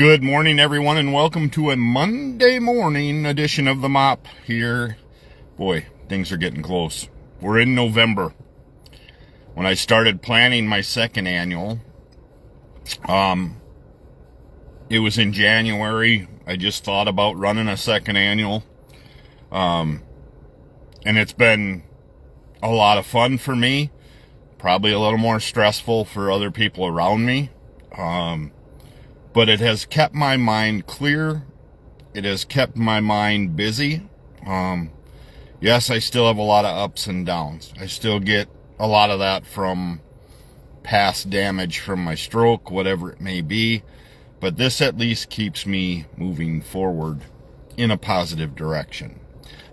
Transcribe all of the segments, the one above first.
Good morning, everyone, and welcome to a Monday morning edition of the Mop here. Boy, things are getting close. We're in November. When I started planning my second annual, it was in January. I just thought about running a second annual. And it's been a lot of fun for me. Probably a little more stressful for other people around me. But it has kept my mind clear. It has kept my mind busy. Yes, I still have a lot of ups and downs. I still get a lot of that from past damage from my stroke, whatever it may be. But this at least keeps me moving forward in a positive direction.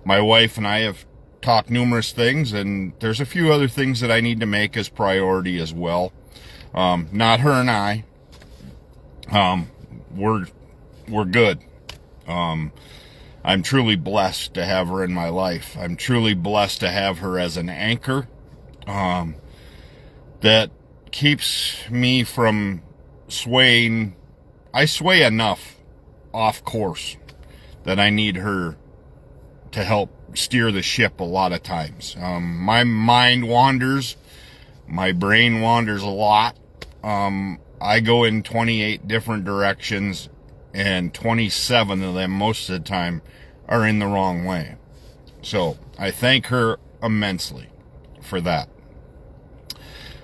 My wife and I have talked numerous things, and there's a few other things that I need to make as priority as well. Not her and I. We're good. I'm truly blessed to have her in my life. I'm truly blessed to have her as an anchor, that keeps me from swaying. I sway enough off course that I need her to help steer the ship a lot of times. My mind wanders. My brain wanders a lot. I go in 28 different directions, and 27 of them most of the time are in the wrong way. So I thank her immensely for that.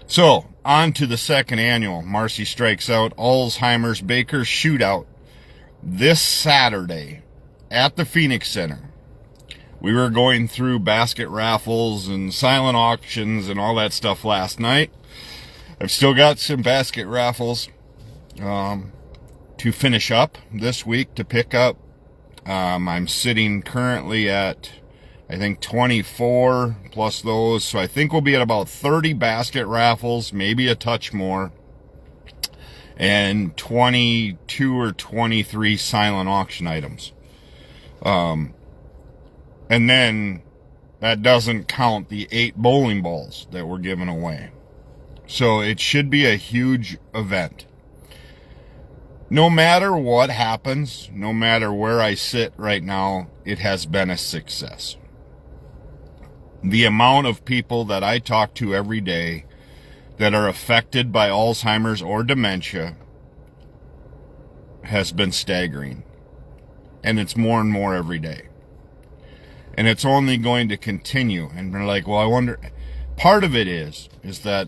So on to the second annual Marcy Strikes Out Alzheimer's Baker Shootout this Saturday at the Phoenix Center. We were going through basket raffles and silent auctions and all that stuff last night. I've still got some basket raffles to finish up this week to pick up. I'm sitting currently at, I think, 24 plus those. So I think we'll be at about 30 basket raffles, maybe a touch more, and 22 or 23 silent auction items. And then that doesn't count the 8 bowling balls that were given away. So it should be a huge event. No matter what happens, no matter where I sit right now, it has been a success. The amount of people that I talk to every day that are affected by Alzheimer's or dementia has been staggering. And it's more and more every day. And it's only going to continue. And they're like, well, I wonder, part of it is that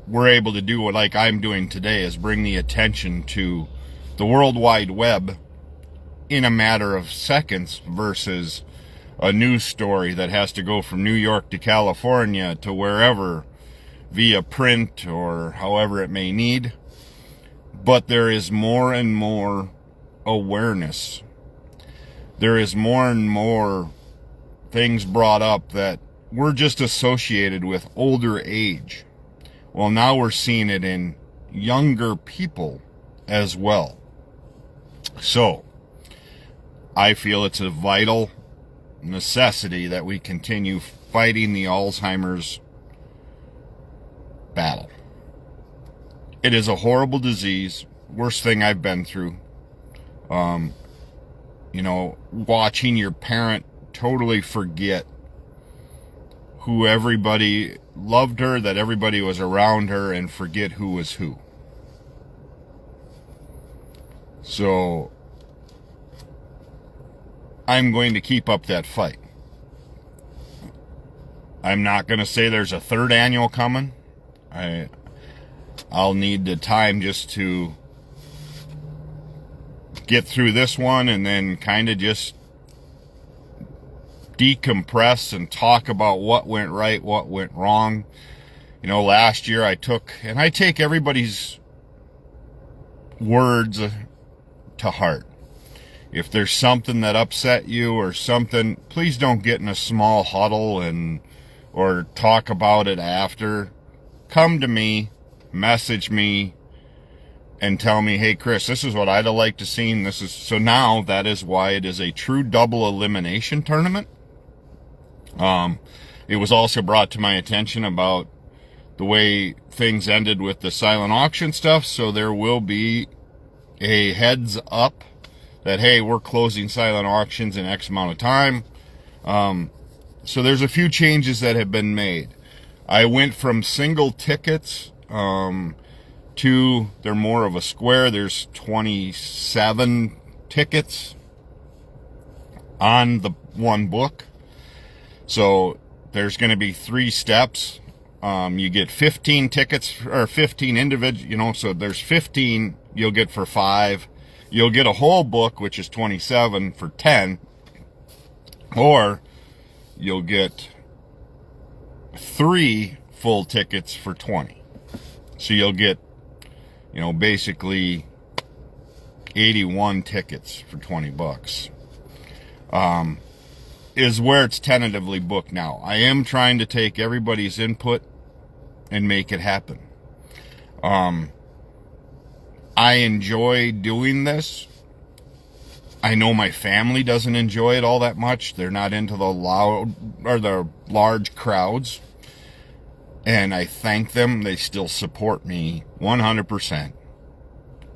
we're able to do what, like I'm doing today, is bring the attention to the World Wide Web in a matter of seconds versus a news story that has to go from New York to California to wherever via print or however it may need. But there is more and more awareness. There is more and more things brought up that we're just associated with older age. Well, now we're seeing it in younger people as well. So, I feel it's a vital necessity that we continue fighting the Alzheimer's battle. It is a horrible disease, worst thing I've been through. Watching your parent totally forget who everybody loved her, that everybody was around her, and forget who was who. So I'm going to keep up that fight. I'm not going to say there's a third annual coming. I'll need the time just to get through this one and then kind of just decompress and talk about what went right, what went wrong. Last year I take everybody's words to heart. If there's something that upset you or something, please don't get in a small huddle or talk about it after. Come to me, message me, and tell me, hey Chris, this is what I'd have liked to see. So now that is why it is a true double elimination tournament. It was also brought to my attention about the way things ended with the silent auction stuff, so there will be a heads up that, hey, we're closing silent auctions in X amount of time. So there's a few changes that have been made. I went from single tickets to they're more of a square. There's 27 tickets on the one book. So there's going to be 3 steps. You get 15 tickets, or 15 individual, so there's 15 you'll get for 5. You'll get a whole book, which is 27 for 10. Or you'll get 3 full tickets for 20. So you'll get, basically 81 tickets for $20. Is where it's tentatively booked now. I am trying to take everybody's input and make it happen. I enjoy doing this. I know my family doesn't enjoy it all that much. They're not into the loud or the large crowds. And I thank them. They still support me 100%.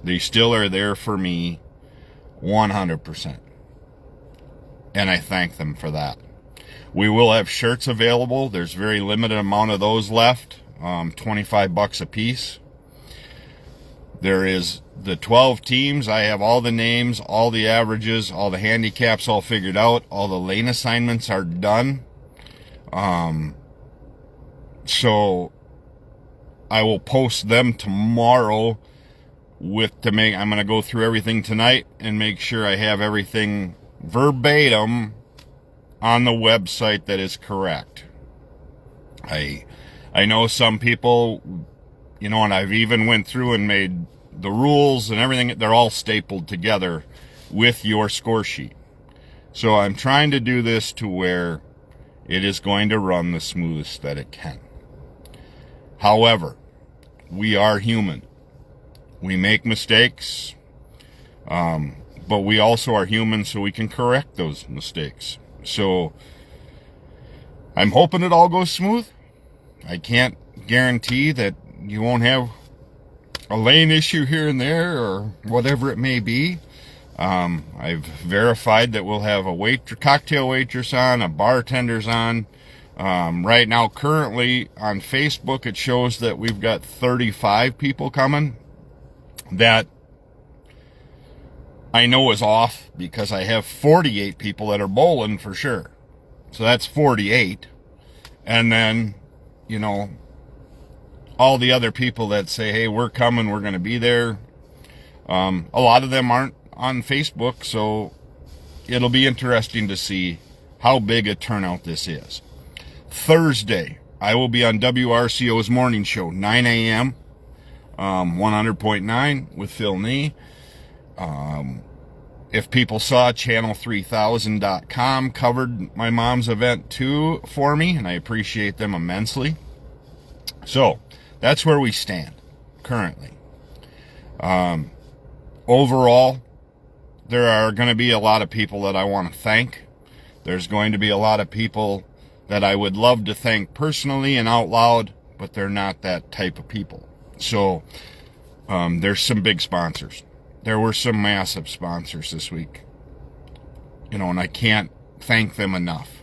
They still are there for me 100%. And I thank them for that. We will have shirts available. There's very limited amount of those left. $25 a piece. There is the 12 teams. I have all the names, all the averages, all the handicaps all figured out. All the lane assignments are done. So I will post them tomorrow I'm going to go through everything tonight and make sure I have everything verbatim on the website that is correct. I know some people, and I've even went through and made the rules and everything. They're all stapled together with your score sheet. So I'm trying to do this to where it is going to run the smoothest that it can. However, we are human. We make mistakes. But we also are human, so we can correct those mistakes. So I'm hoping it all goes smooth. I can't guarantee that you won't have a lane issue here and there or whatever it may be. I've verified that we'll have a cocktail waitress on, a bartender's on. Right now, currently on Facebook, it shows that we've got 35 people coming. That I know is off because I have 48 people that are bowling for sure. So that's 48. And then, all the other people that say, hey, we're coming, we're going to be there. A lot of them aren't on Facebook, so it'll be interesting to see how big a turnout this is. Thursday, I will be on WRCO's morning show, 9 a.m., 100.9 with Phil Nee. If people saw channel3000.com covered my mom's event too for me, and I appreciate them immensely. So that's where we stand currently. Overall, there are going to be a lot of people that I want to thank. There's going to be a lot of people that I would love to thank personally and out loud, but they're not that type of people. So there's some big sponsors. There were some massive sponsors this week, and I can't thank them enough.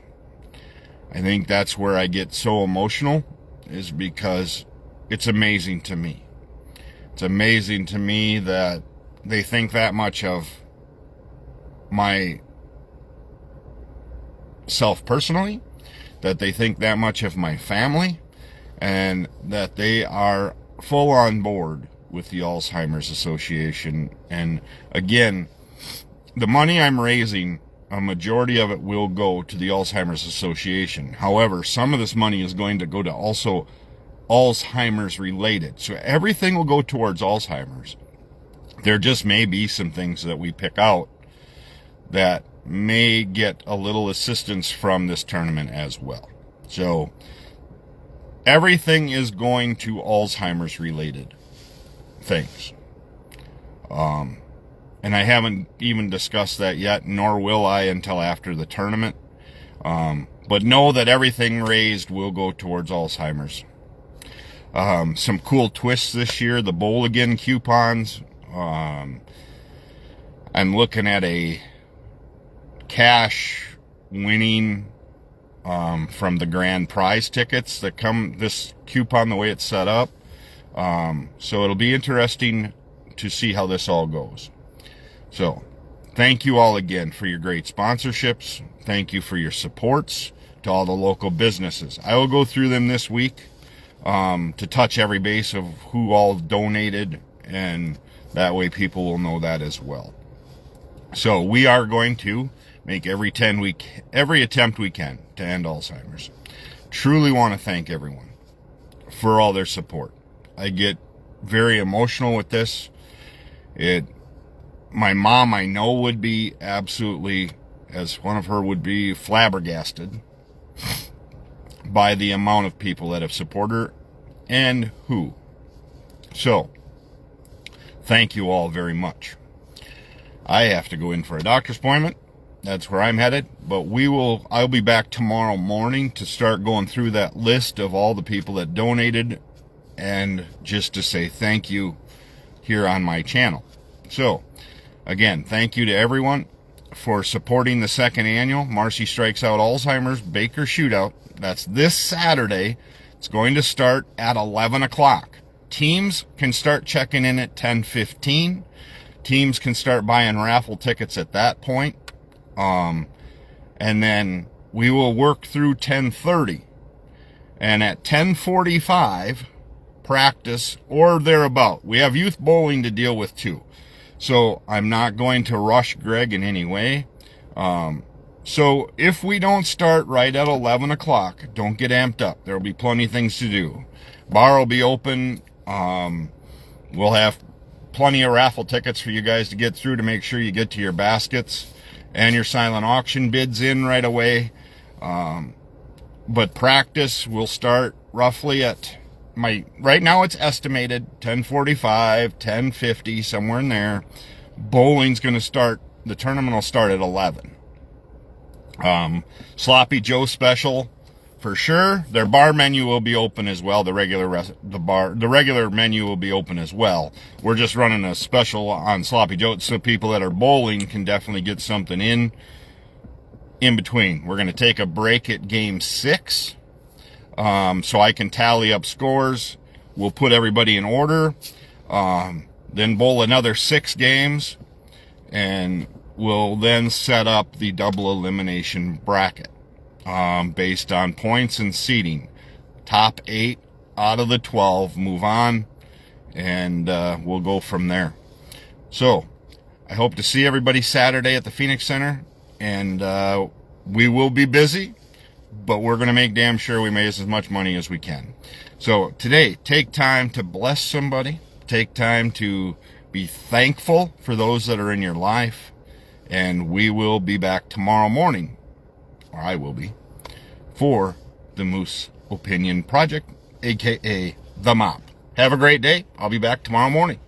I think that's where I get so emotional, is because it's amazing to me. It's amazing to me that they think that much of my self personally, that they think that much of my family, and that they are full on board with the Alzheimer's Association. And again, the money I'm raising, a majority of it will go to the Alzheimer's Association. However, some of this money is going to go to also Alzheimer's related. So everything will go towards Alzheimer's. There just may be some things that we pick out that may get a little assistance from this tournament as well. So everything is going to Alzheimer's related things. And I haven't even discussed that yet, nor will I until after the tournament. But know that everything raised will go towards Alzheimer's. Some cool twists this year, the Bowl Again coupons. I'm looking at a cash winning from the grand prize tickets that come, this coupon, the way it's set up. So it'll be interesting to see how this all goes. So thank you all again for your great sponsorships. Thank you for your supports to all the local businesses. I will go through them this week to touch every base of who all donated, and that way people will know that as well. So we are going to make every attempt we can to end Alzheimer's. Truly want to thank everyone for all their support. I get very emotional with this. My mom, I know, would be absolutely, as one of her would be, flabbergasted by the amount of people that have supported her and who. So, thank you all very much. I have to go in for a doctor's appointment. That's where I'm headed. But I'll be back tomorrow morning to start going through that list of all the people that donated, and just to say thank you here on my channel. So, again, thank you to everyone for supporting the second annual Marcy Strikes Out Alzheimer's Baker Shootout. That's this Saturday. It's going to start at 11 o'clock. Teams can start checking in at 10:15. Teams can start buying raffle tickets at that point. And then we will work through 10:30. And at 10:45, practice or thereabout. We have youth bowling to deal with too. So I'm not going to rush Greg in any way. So if we don't start right at 11 o'clock, don't get amped up. There will be plenty of things to do. Bar will be open. We'll have plenty of raffle tickets for you guys to get through to make sure you get to your baskets and your silent auction bids in right away. But practice will start roughly at right now it's estimated 10:45, 10:50, somewhere in there. Bowling's going to start, the tournament will start at 11. Sloppy Joe special for sure. Their bar menu will be open as well. The regular menu will be open as well. We're just running a special on Sloppy Joe so people that are bowling can definitely get something in between. We're going to take a break at game 6. So I can tally up scores. We'll put everybody in order. Then bowl another 6 games. And we'll then set up the double elimination bracket based on points and seeding. Top 8 out of the 12 move on. And we'll go from there. So I hope to see everybody Saturday at the Phoenix Center. And we will be busy, but we're going to make damn sure we make as much money as we can. So today, take time to bless somebody. Take time to be thankful for those that are in your life. And we will be back tomorrow morning, or I will be, for the Moose Opinion Project, a.k.a. The Mop. Have a great day. I'll be back tomorrow morning.